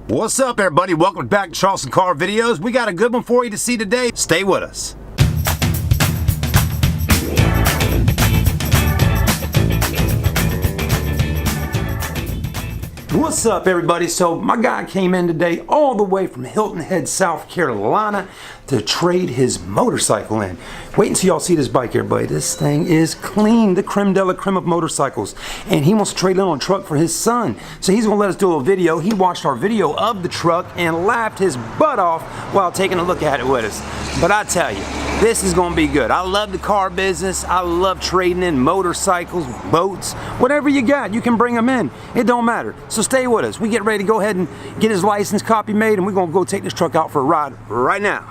What's up, everybody? Welcome back to Charleston Car Videos. We got a good one for you to see today. Stay with us. What's up, everybody? So my guy came in today all the way from Hilton Head, South Carolina to trade his motorcycle in. Wait until y'all see this bike, everybody. This thing is clean, the creme de la creme of motorcycles. And he wants to trade in on a truck for his son. So he's gonna let us do a little video. He watched our video of the truck and laughed his butt off while taking a look at it with us. But I tell you, this is gonna be good. I love the car business. I love trading in motorcycles, boats, whatever you got, you can bring them in. It don't matter. So stay with us. We get ready to go ahead and get his license copy made, and we're gonna go take this truck out for a ride right now.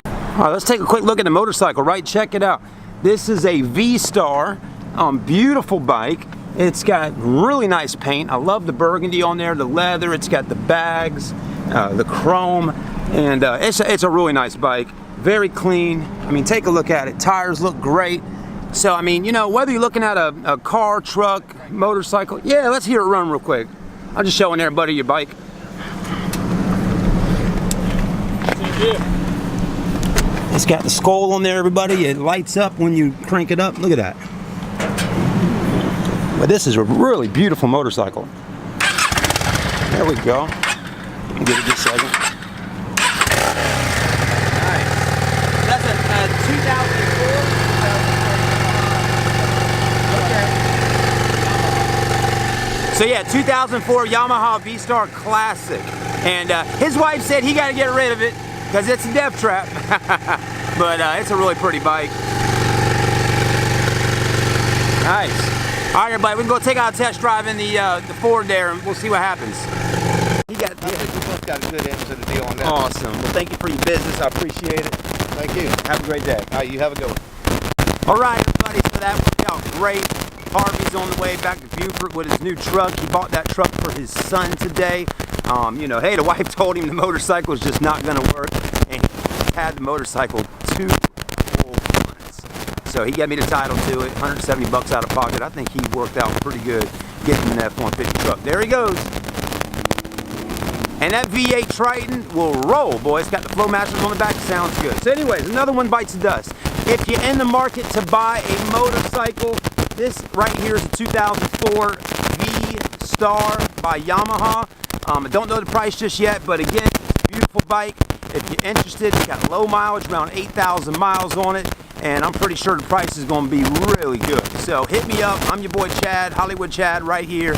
All right, let's take a quick look at the motorcycle, right? Check it out. This is a V Star, beautiful bike. It's got really nice paint. I love the burgundy on there, the leather. It's got the bags, the chrome, and it's a really nice bike. Very clean. I mean, take a look at it. Tires look great. So, I mean, you know, whether you're looking at a car, truck, motorcycle, yeah, let's hear it run real quick. I'm just showing everybody your bike. It's got the skull on there, everybody. It lights up when you crank it up. Look at that. But this is a really beautiful motorcycle. There we go. Give it just a second. Nice. That's a 2004. Okay. So yeah, 2004 Yamaha V Star Classic. And his wife said he got to get rid of it because it's a death trap. But it's a really pretty bike. Nice. All right, everybody, we can go take out a test drive in the Ford there, and we'll see what happens. You both got a good end to the deal on that. Awesome. Well, thank you for your business. I appreciate it. Thank you. Have a great day. All right, you have a good one. All right, everybody, so that worked out great. Harvey's on the way back to Beaufort with his new truck. He bought that truck for his son today. You know, hey, the wife told him the motorcycle is just not going to work, and he had the motorcycle 2 full months. So he gave me the title to it, 170 bucks out of pocket. I think he worked out pretty good getting an F-150 truck. There he goes. And that V8 Triton will roll, boy. It's got the flow masters on the back. Sounds good. So anyways, another one bites the dust. If you're in the market to buy a motorcycle, this right here is a 2004 V Star by Yamaha. I don't know the price just yet, but again, it's a beautiful bike. If you're interested, it's got low mileage, around 8,000 miles on it, and I'm pretty sure the price is going to be really good. So hit me up. I'm your boy Chad, Hollywood Chad, right here.